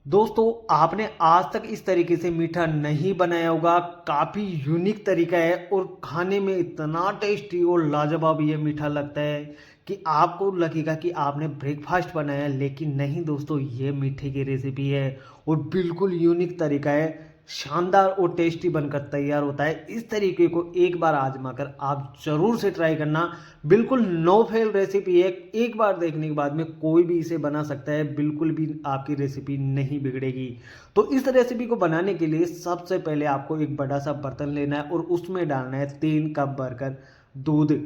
दोस्तों, आपने आज तक इस तरीके से मीठा नहीं बनाया होगा। काफ़ी यूनिक तरीका है और खाने में इतना टेस्टी और लाजवाब ये मीठा लगता है कि आपको लगेगा कि आपने ब्रेकफास्ट बनाया है, लेकिन नहीं दोस्तों, ये मीठे की रेसिपी है और बिल्कुल यूनिक तरीका है। शानदार और टेस्टी बनकर तैयार होता है। इस तरीके को एक बार आजमा कर आप ज़रूर से ट्राई करना। बिल्कुल नो फेल रेसिपी है। एक बार देखने के बाद में कोई भी इसे बना सकता है, बिल्कुल भी आपकी रेसिपी नहीं बिगड़ेगी। तो इस रेसिपी को बनाने के लिए सबसे पहले आपको एक बड़ा सा बर्तन लेना है और उसमें डालना है 3 कप भरकर दूध।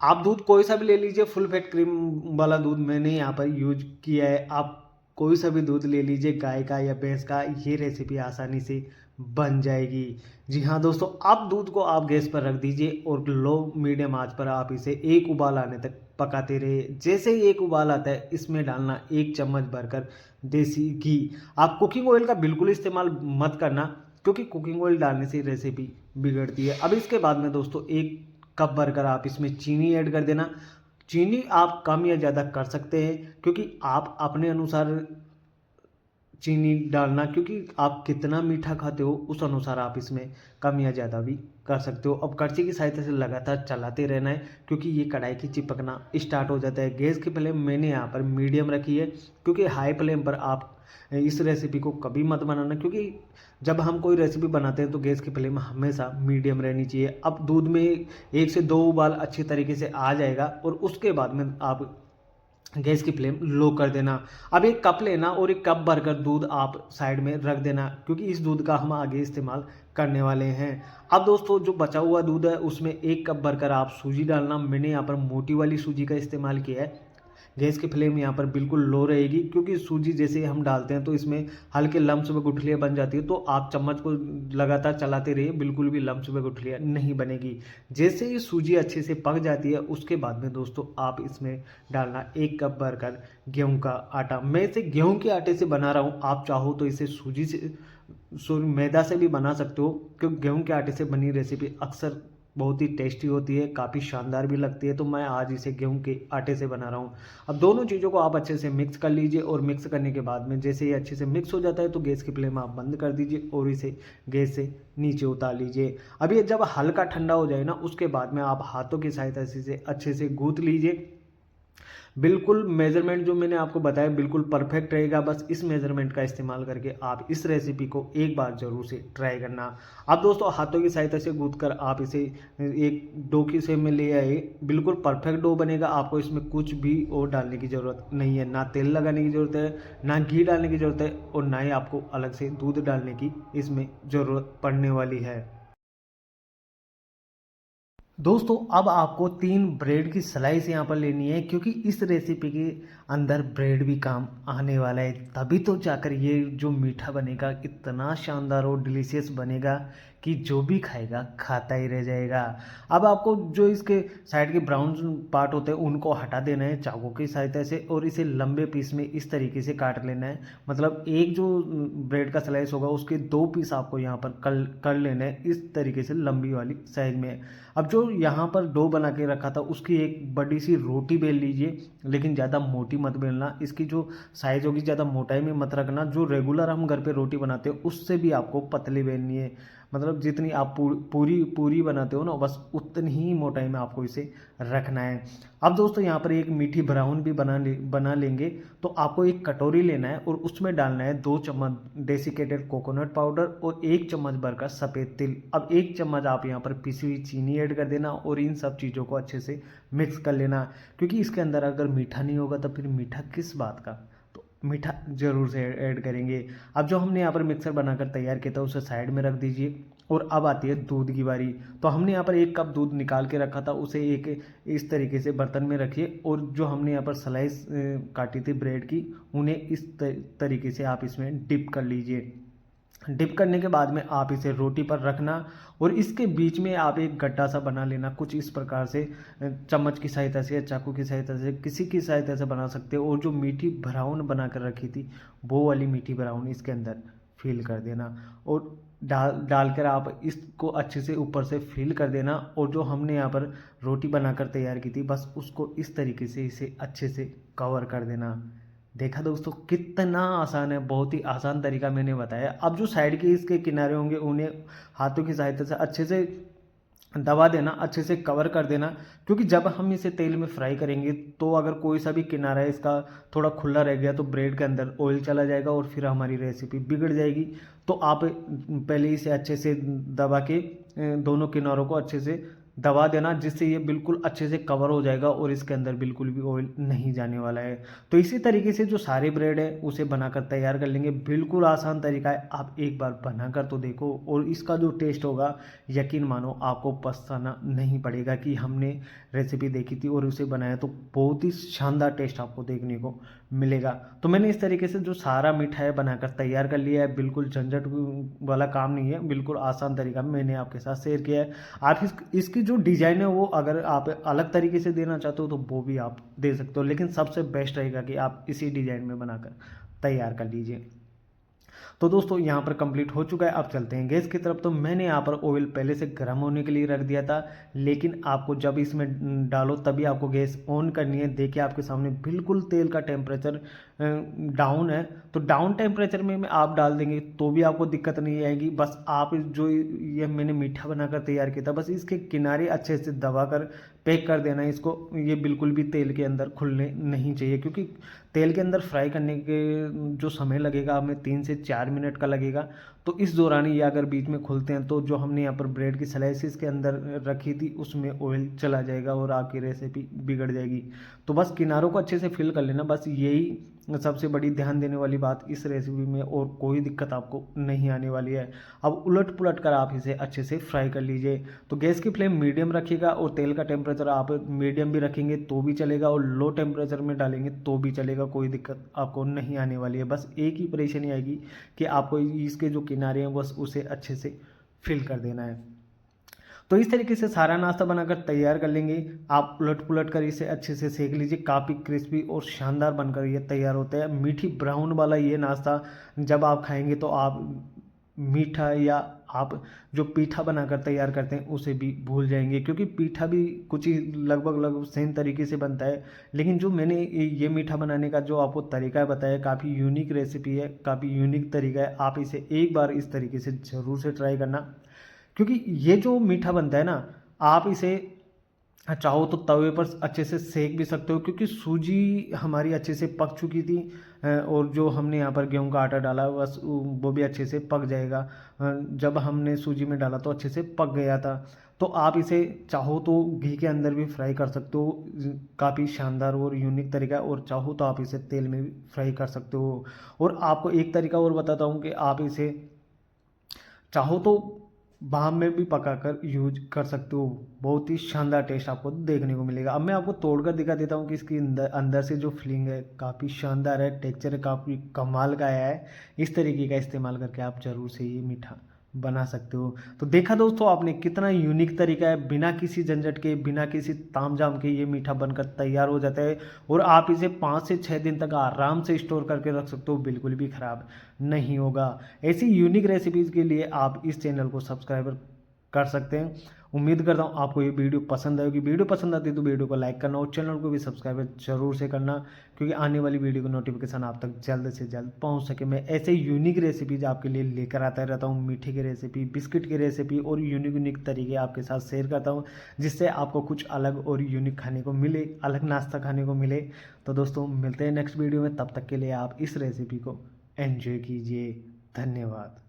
आप दूध कोई सा भी ले लीजिए, फुल फैट क्रीम वाला दूध मैंने यहाँ पर यूज किया है। आप कोई सा भी दूध ले लीजिए, गाय का या भैंस का, ये रेसिपी आसानी से बन जाएगी। जी हाँ दोस्तों, आप दूध को आप गैस पर रख दीजिए और लो मीडियम आंच पर आप इसे एक उबाल आने तक पकाते रहिए। जैसे ही एक उबाल आता है, इसमें डालना 1 चम्मच भरकर देसी घी। आप कुकिंग ऑयल का बिल्कुल इस्तेमाल मत करना, क्योंकि कुकिंग ऑयल डालने से रेसिपी बिगड़ती है। अब इसके बाद में दोस्तों 1 कप भरकर आप इसमें चीनी ऐड कर देना। चीनी आप कम या ज़्यादा कर सकते हैं, क्योंकि आप अपने अनुसार चीनी डालना, क्योंकि आप कितना मीठा खाते हो उस अनुसार आप इसमें कम या ज़्यादा भी कर सकते हो। अब कड़छी की सहायता से लगातार चलाते रहना है, क्योंकि ये कढ़ाई की चिपकना स्टार्ट हो जाता है। गैस की फ्लेम मैंने यहाँ पर मीडियम रखी है, क्योंकि हाई फ्लेम पर आप इस रेसिपी को कभी मत बनाना, क्योंकि जब हम कोई रेसिपी बनाते हैं तो गैस की फ्लेम हमेशा मीडियम रहनी चाहिए। अब दूध में 1 से 2 उबाल अच्छी तरीके से आ जाएगा और उसके बाद में आप गैस की फ्लेम लो कर देना। अब 1 कप लेना और 1 कप भरकर दूध आप साइड में रख देना, क्योंकि इस दूध का हम आगे इस्तेमाल करने वाले हैं। अब दोस्तों, जो बचा हुआ दूध है उसमें 1 कप भरकर आप सूजी डालना। मैंने यहाँ पर मोटी वाली सूजी का इस्तेमाल किया है। गैस की फ्लेम यहाँ पर बिल्कुल लो रहेगी, क्योंकि सूजी जैसे हम डालते हैं तो इसमें हल्के लम्स व गुठलियाँ बन जाती है। तो आप चम्मच को लगातार चलाते रहिए, बिल्कुल भी लम्स व गुठलियाँ नहीं बनेगी। जैसे ही सूजी अच्छे से पक जाती है, उसके बाद में दोस्तों आप इसमें डालना 1 कप भरकर गेहूं का आटा। मैं इसे गेहूं के आटे से बना रहा हूँ, आप चाहो तो इसे सूजी से सॉरी मैदा से भी बना सकते हो, क्योंकि गेहूं के आटे से बनी रेसिपी अक्सर बहुत ही टेस्टी होती है, काफ़ी शानदार भी लगती है। तो मैं आज इसे गेहूं के आटे से बना रहा हूँ। अब दोनों चीज़ों को आप अच्छे से मिक्स कर लीजिए और मिक्स करने के बाद में जैसे ये अच्छे से मिक्स हो जाता है तो गैस की फ्लेम आप बंद कर दीजिए और इसे गैस से नीचे उतार लीजिए। अब ये जब हल्का ठंडा हो जाए ना, उसके बाद में आप हाथों की सहायता से इसे अच्छे से गूंथ लीजिए। बिल्कुल मेजरमेंट जो मैंने आपको बताया बिल्कुल परफेक्ट रहेगा। बस इस मेजरमेंट का इस्तेमाल करके आप इस रेसिपी को एक बार ज़रूर से ट्राई करना। अब दोस्तों, हाथों की सहायता से गूंथ कर आप इसे एक डो की शेप में ले आए। बिल्कुल परफेक्ट डो बनेगा। आपको इसमें कुछ भी और डालने की ज़रूरत नहीं है, ना तेल लगाने की ज़रूरत है, ना घी डालने की ज़रूरत है और ना ही आपको अलग से दूध डालने की इसमें ज़रूरत पड़ने वाली है। दोस्तों, अब आपको 3 ब्रेड की स्लाइस यहाँ पर लेनी है, क्योंकि इस रेसिपी के अंदर ब्रेड भी काम आने वाला है। तभी तो जाकर ये जो मीठा बनेगा इतना शानदार और डिलीशियस बनेगा कि जो भी खाएगा खाता ही रह जाएगा। अब आपको जो इसके साइड के ब्राउन पार्ट होते हैं उनको हटा देना है चाकू की सहायता से और इसे लंबे पीस में इस तरीके से काट लेना है। मतलब एक जो ब्रेड का स्लाइस होगा उसके 2 पीस आपको यहाँ पर कर लेना है, इस तरीके से लंबी वाली साइज में। अब जो यहाँ पर डो बना के रखा था उसकी एक बड़ी सी रोटी बेल लीजिए, लेकिन ज़्यादा मोटी मत बेलना। इसकी जो साइज़ होगी ज़्यादा मोटाई में मत रखना। जो रेगुलर हम घर पे रोटी बनाते हैं उससे भी आपको पतली बेलनी है। मतलब जितनी आप पूरी पूरी बनाते हो ना, बस उतनी ही मोटाई में आपको इसे रखना है। अब दोस्तों, यहाँ पर एक मीठी ब्राउन भी बना लेंगे। तो आपको एक कटोरी लेना है और उसमें डालना है 2 चम्मच डेसिकेटेड कोकोनट पाउडर और 1 चम्मच भरकर सफ़ेद तिल। अब 1 चम्मच आप यहाँ पर पिसी हुई चीनी ऐड कर देना और इन सब चीज़ों को अच्छे से मिक्स कर लेना, क्योंकि इसके अंदर अगर मीठा नहीं होगा तो फिर मीठा किस बात का। तो मीठा ज़रूर से ऐड करेंगे। अब जो हमने यहाँ पर मिक्सर बनाकर तैयार किया था उसे साइड में रख दीजिए और अब आती है दूध की बारी। तो हमने यहाँ पर 1 कप दूध निकाल के रखा था, उसे एक इस तरीके से बर्तन में रखिए और जो हमने यहाँ पर स्लाइस काटी थी ब्रेड की, उन्हें इस तरीके से आप इसमें डिप कर लीजिए। डिप करने के बाद में आप इसे रोटी पर रखना और इसके बीच में आप एक गड्ढा सा बना लेना, कुछ इस प्रकार से चम्मच की सहायता से या चाकू की सहायता से, किसी की सहायता से बना सकते हो। और जो मीठी ब्राउन बना कर रखी थी वो वाली मीठी ब्राउन इसके अंदर फिल कर देना और डालकर आप इसको अच्छे से ऊपर से फिल कर देना। और जो हमने यहाँ पर रोटी बनाकर तैयार की थी बस उसको इस तरीके से इसे अच्छे से कवर कर देना। देखा दोस्तों कितना आसान है, बहुत ही आसान तरीका मैंने बताया। अब जो साइड के इसके किनारे होंगे उन्हें हाथों की सहायता से अच्छे से दबा देना, अच्छे से कवर कर देना, क्योंकि जब हम इसे तेल में फ्राई करेंगे तो अगर कोई सा भी किनारा है इसका थोड़ा खुला रह गया तो ब्रेड के अंदर ऑयल चला जाएगा और फिर हमारी रेसिपी बिगड़ जाएगी। तो आप पहले इसे अच्छे से दबा के दोनों किनारों को अच्छे से दबा देना, जिससे ये बिल्कुल अच्छे से कवर हो जाएगा और इसके अंदर बिल्कुल भी ऑयल नहीं जाने वाला है। तो इसी तरीके से जो सारे ब्रेड है उसे बनाकर तैयार कर लेंगे। बिल्कुल आसान तरीका है, आप एक बार बनाकर तो देखो और इसका जो टेस्ट होगा यकीन मानो आपको पछताना नहीं पड़ेगा कि हमने रेसिपी देखी थी और उसे बनाया। तो बहुत ही शानदार टेस्ट आपको देखने को मिलेगा। तो मैंने इस तरीके से जो सारा मिठाई बनाकर तैयार कर लिया है, बिल्कुल झंझट वाला काम नहीं है, बिल्कुल आसान तरीका मैंने आपके साथ शेयर किया है। आप इसकी जो डिज़ाइन है वो अगर आप अलग तरीके से देना चाहते हो तो वो भी आप दे सकते हो, लेकिन सबसे बेस्ट रहेगा कि आप इसी डिज़ाइन में बनाकर तैयार कर लीजिए। तो दोस्तों यहाँ पर कंप्लीट हो चुका है। अब चलते हैं गैस की तरफ। तो मैंने यहाँ पर ऑयल पहले से गर्म होने के लिए रख दिया था, लेकिन आपको जब इसमें डालो तभी आपको गैस ऑन करनी है। देखिए आपके सामने बिल्कुल तेल का टेम्परेचर डाउन है, तो डाउन टेम्परेचर में आप डाल देंगे तो भी आपको दिक्कत नहीं आएगी। बस आप जो ये मैंने मीठा बनाकर तैयार किया था, बस इसके किनारे अच्छे से दबा कर पैक कर देना है इसको। ये बिल्कुल भी तेल के अंदर खुलने नहीं चाहिए, क्योंकि तेल के अंदर फ्राई करने के जो समय लगेगा हमें 3 से 4 मिनट का लगेगा। तो इस दौरान ये अगर बीच में खुलते हैं तो जो हमने यहाँ पर ब्रेड की स्लाइसिस के अंदर रखी थी उसमें ऑयल चला जाएगा और आपकी रेसिपी बिगड़ जाएगी। तो बस किनारों को अच्छे से फिल कर लेना, बस यही सबसे बड़ी ध्यान देने वाली बात इस रेसिपी में, और कोई दिक्कत आपको नहीं आने वाली है। अब उलट पुलट कर आप इसे अच्छे से फ्राई कर लीजिए। तो गैस की फ्लेम मीडियम रखिएगा और तेल का टेम्परेचर आप मीडियम भी रखेंगे तो भी चलेगा और लो टेम्परेचर में डालेंगे तो भी चलेगा, कोई दिक्कत आपको नहीं आने वाली है। बस एक ही परेशानी आएगी कि आपको इसके जो किनारे हैं बस उसे अच्छे से फिल कर देना है। तो इस तरीके से सारा नाश्ता बनाकर तैयार कर लेंगे। आप उलट पुलट कर इसे अच्छे से सेक लीजिए, काफ़ी क्रिस्पी और शानदार बनकर ये तैयार होता है। मीठी ब्राउन वाला ये नाश्ता जब आप खाएंगे तो आप मीठा या आप जो पीठा बनाकर तैयार करते हैं उसे भी भूल जाएंगे, क्योंकि पीठा भी कुछ ही लगभग सेम तरीके से बनता है। लेकिन जो मैंने ये मीठा बनाने का जो आपको तरीका बताया, काफ़ी यूनिक रेसिपी है, काफ़ी यूनिक तरीका है। आप इसे एक बार इस तरीके से ज़रूर से ट्राई करना, क्योंकि ये जो मीठा बनता है ना, आप इसे चाहो तो तवे पर अच्छे से सेक भी सकते हो, क्योंकि सूजी हमारी अच्छे से पक चुकी थी और जो हमने यहाँ पर गेहूं का आटा डाला बस वो भी अच्छे से पक जाएगा। जब हमने सूजी में डाला तो अच्छे से पक गया था। तो आप इसे चाहो तो घी के अंदर भी फ्राई कर सकते हो, काफ़ी शानदार और यूनिक तरीका है। और चाहो तो आप इसे तेल में भी फ्राई कर सकते हो। और आपको एक तरीका और बताता हूँ कि आप इसे चाहो तो भाप में भी पकाकर यूज कर सकते हो, बहुत ही शानदार टेस्ट आपको देखने को मिलेगा। अब मैं आपको तोड़कर दिखा देता हूँ कि इसकी अंदर अंदर से जो फीलिंग है काफ़ी शानदार है, टेक्सचर काफ़ी कमाल का आया है। इस तरीके का इस्तेमाल करके आप ज़रूर से ये मीठा बना सकते हो। तो देखा दोस्तों आपने कितना यूनिक तरीका है, बिना किसी झंझट के बिना किसी तामझाम के ये मीठा बनकर तैयार हो जाता है और आप इसे 5 से 6 दिन तक आराम से स्टोर करके रख सकते हो, बिल्कुल भी ख़राब नहीं होगा। ऐसी यूनिक रेसिपीज़ के लिए आप इस चैनल को सब्सक्राइब कर सकते हैं। उम्मीद करता हूँ आपको ये वीडियो पसंद आएगी। वीडियो पसंद आती है तो वीडियो को लाइक करना और चैनल को भी सब्सक्राइब जरूर से करना, क्योंकि आने वाली वीडियो का नोटिफिकेशन आप तक जल्द से जल्द पहुँच सके। मैं ऐसे यूनिक रेसिपीज आपके लिए लेकर आता रहता हूँ, मीठे की रेसिपी, बिस्किट की रेसिपी और यूनिक यूनिक तरीके आपके साथ शेयर करता हूँ, जिससे आपको कुछ अलग और यूनिक खाने को मिले, अलग नाश्ता खाने को मिले। तो दोस्तों मिलते हैं नेक्स्ट वीडियो में, तब तक के लिए आप इस रेसिपी को एंजॉय कीजिए। धन्यवाद।